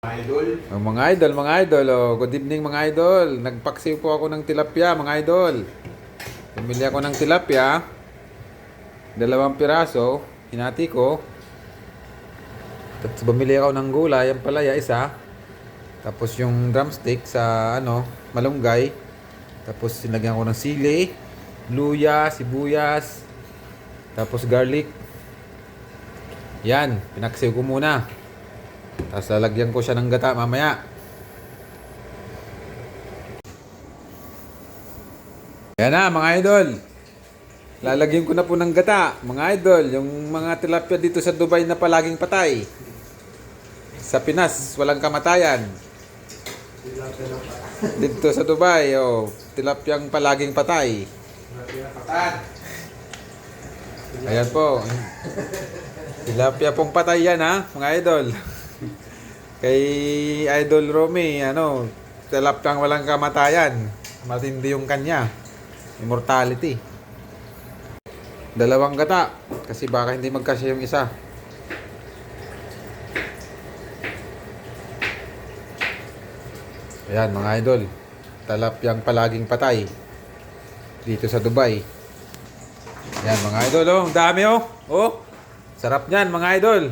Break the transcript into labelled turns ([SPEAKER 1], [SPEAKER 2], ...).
[SPEAKER 1] Idol.
[SPEAKER 2] Mga idol, oh, good evening mga idol. Nagpaksiw po ako ng tilapia, mga idol. Bumili ako ng tilapia, 2 piraso, hinati ko. Tapos bumili ako ng gulay, yung palaya isa. Tapos yung drumstick sa malunggay. Tapos sinagyan ko ng sili, luya, sibuyas, tapos garlic. Yan, pinaksiw ko muna. Tapos lalagyan ko siya ng gata mamaya. Yan na mga idol. Lalagyan ko na po ng gata mga idol. Yung mga tilapia dito sa Dubai na palaging patay. Sa Pinas walang kamatayan. Dito sa Dubai tilapyang palaging patay. Ayan po. Tilapia pong patay yan ha mga idol. Kay Idol Romy, tilapyang walang kamatayan. Matindi yung kanya. Immortality. 2 gata. Kasi baka hindi magkasya yung isa. Ayan mga idol. Tilapyang palaging patay. Dito sa Dubai. Ayan mga idol, oh. Ang dami, oh. Oh. Sarap niyan mga idol.